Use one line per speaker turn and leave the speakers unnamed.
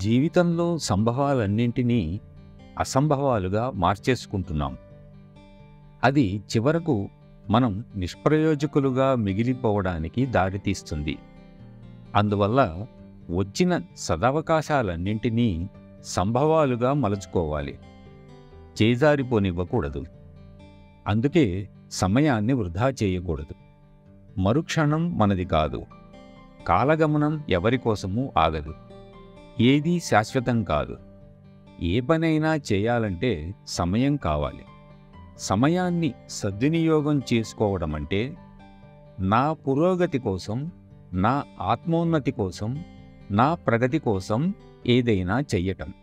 జీవితంలో సంభవాలన్నింటినీ అసంభవాలుగా మార్చేసుకుంటున్నాం. అది చివరకు మనం నిష్ప్రయోజకులుగా మిగిలిపోవడానికి దారితీస్తుంది. అందువల్ల వచ్చిన సదవకాశాలన్నింటినీ సంభవాలుగా మలుచుకోవాలి, చేజారిపోనివ్వకూడదు. అందుకే సమయాన్ని వృధా చేయకూడదు. మరుక్షణం మనది కాదు. కాలగమనం ఎవరికోసమూ ఆగదు. ఏదీ శాశ్వతం కాదు. ఏ పనైనా చేయాలంటే సమయం కావాలి. సమయాన్ని సద్వినియోగం చేసుకోవడమంటే నా పురోగతి కోసం, నా ఆత్మోన్నతి కోసం, నా ప్రగతి కోసం ఏదైనా చెయ్యటం.